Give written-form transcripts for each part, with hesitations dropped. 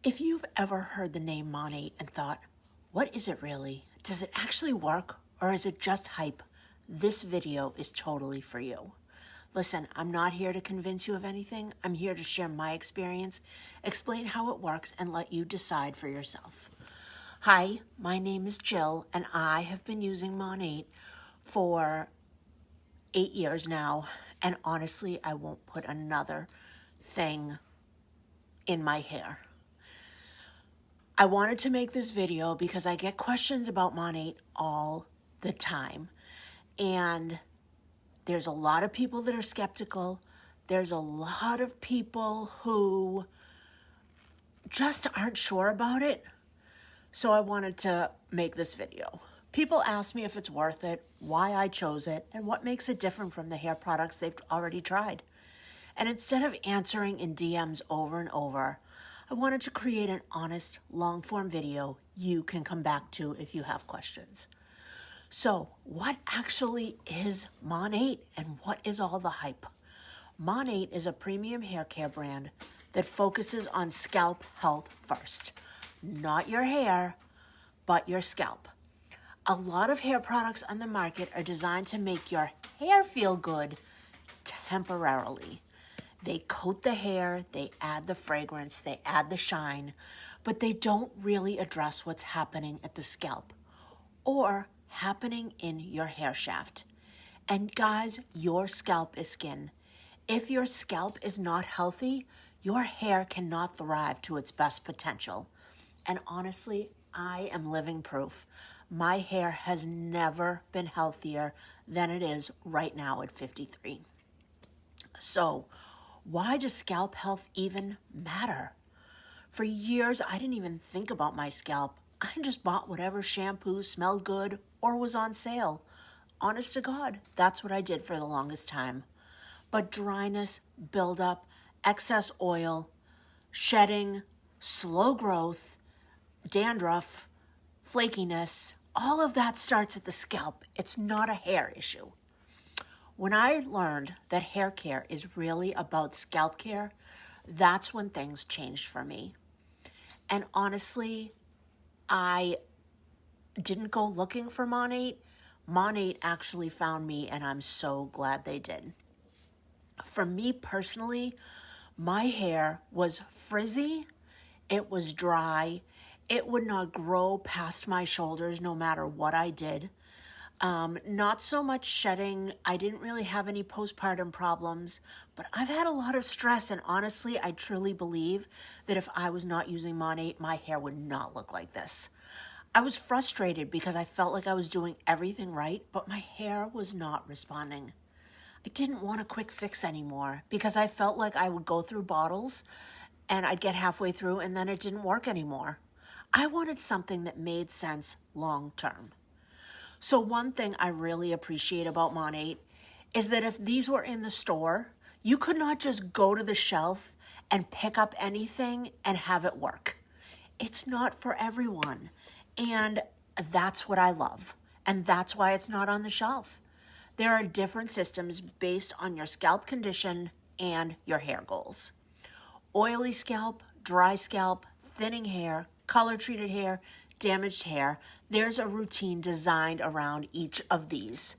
If you've ever heard the name MONAT and thought, what is it really? Does it actually work or is it just hype? This video is totally for you. Listen, I'm not here to convince you of anything. I'm here to share my experience, explain how it works, and let you decide for yourself. Hi, my name is Jill, and I have been using MONAT for 8 years now, and honestly, I won't put another thing in my hair. I wanted to make this video because I get questions about MONAT all the time, and there's a lot of people that are skeptical. There's a lot of people who just aren't sure about it. So I wanted to make this video. People ask me if it's worth it, why I chose it, and what makes it different from the hair products they've already tried. And instead of answering in DMs over and over, I wanted to create an honest, long-form video you can come back to if you have questions. So, what actually is MONAT and what is all the hype? MONAT is a premium hair care brand that focuses on scalp health first. Not your hair, but your scalp. A lot of hair products on the market are designed to make your hair feel good temporarily. They coat the hair, they add the fragrance, they add the shine, but they don't really address what's happening at the scalp or happening in your hair shaft. And guys, your scalp is skin. If your scalp is not healthy, your hair cannot thrive to its best potential. And honestly, I am living proof. My hair has never been healthier than it is right now at 53. So, why does scalp health even matter? For years, I didn't even think about my scalp. I just bought whatever shampoo smelled good or was on sale. Honest to God, that's what I did for the longest time. But dryness, buildup, excess oil, shedding, slow growth, dandruff, flakiness, all of that starts at the scalp. It's not a hair issue. When I learned that hair care is really about scalp care, that's when things changed for me. And honestly, I didn't go looking for MONAT. MONAT actually found me, and I'm so glad they did. For me personally, my hair was frizzy, it was dry, it would not grow past my shoulders no matter what I did. Not so much shedding. I didn't really have any postpartum problems, but I've had a lot of stress, and honestly, I truly believe that if I was not using MONAT, my hair would not look like this. I was frustrated because I felt like I was doing everything right, but my hair was not responding. I didn't want a quick fix anymore because I felt like I would go through bottles and I'd get halfway through and then it didn't work anymore. I wanted something that made sense long term. So one thing I really appreciate about MONAT is that if these were in the store, you could not just go to the shelf and pick up anything and have it work. It's not for everyone. And that's what I love. And that's why it's not on the shelf. There are different systems based on your scalp condition and your hair goals. Oily scalp, dry scalp, thinning hair, color-treated hair, damaged hair. There's a routine designed around each of these.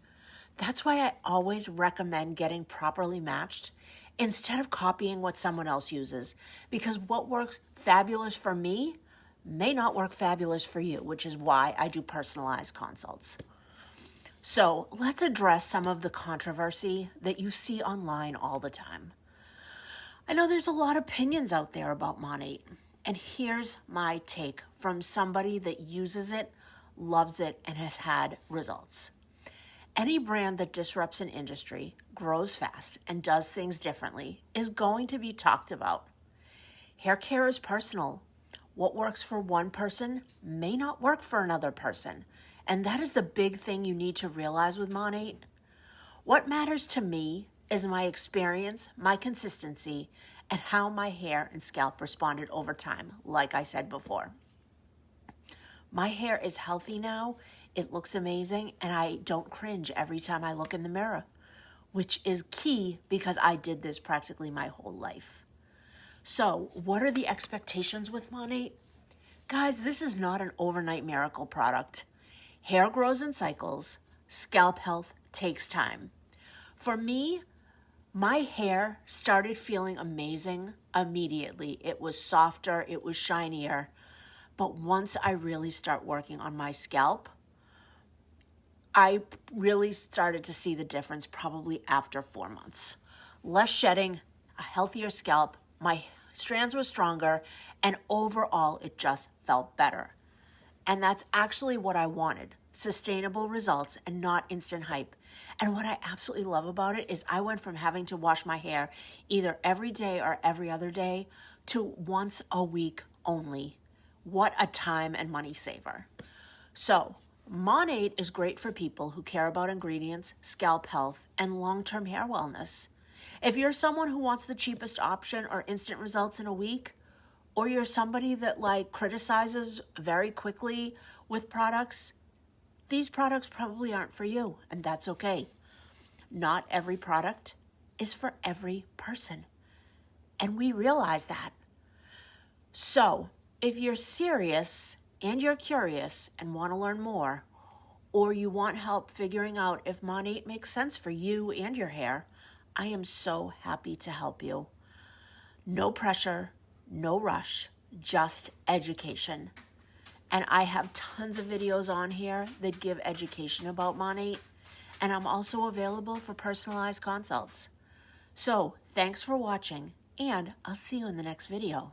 That's why I always recommend getting properly matched instead of copying what someone else uses, because what works fabulous for me may not work fabulous for you, which is why I do personalized consults. So let's address some of the controversy that you see online all the time. I know there's a lot of opinions out there about MONAT, and here's my take from somebody that uses it, loves it, and has had results. Any brand that disrupts an industry, grows fast, and does things differently is going to be talked about. Hair care is personal. What works for one person may not work for another person. And that is the big thing you need to realize with MONAT. What matters to me is my experience, my consistency, and how my hair and scalp responded over time, like I said before. My hair is healthy now, it looks amazing, and I don't cringe every time I look in the mirror, which is key because I did this practically my whole life. So what are the expectations with MONAT? Guys, this is not an overnight miracle product. Hair grows in cycles. Scalp health takes time. For me, my hair started feeling amazing immediately. It was softer, it was shinier. But once I really start working on my scalp, I really started to see the difference probably after 4 months. Less shedding, a healthier scalp, my strands were stronger, and overall it just felt better. And that's actually what I wanted, sustainable results and not instant hype. And what I absolutely love about it is I went from having to wash my hair either every day or every other day to once a week only. What a time and money saver. So, MONAT is great for people who care about ingredients, scalp health, and long-term hair wellness. If you're someone who wants the cheapest option or instant results in a week, or you're somebody that criticizes very quickly with products, these products probably aren't for you, and that's okay. Not every product is for every person, and we realize that. So, if you're serious and you're curious and want to learn more, or you want help figuring out if MONAT makes sense for you and your hair, I am so happy to help you. No pressure, no rush, just education. And I have tons of videos on here that give education about MONAT, and I'm also available for personalized consults. So, thanks for watching, and I'll see you in the next video.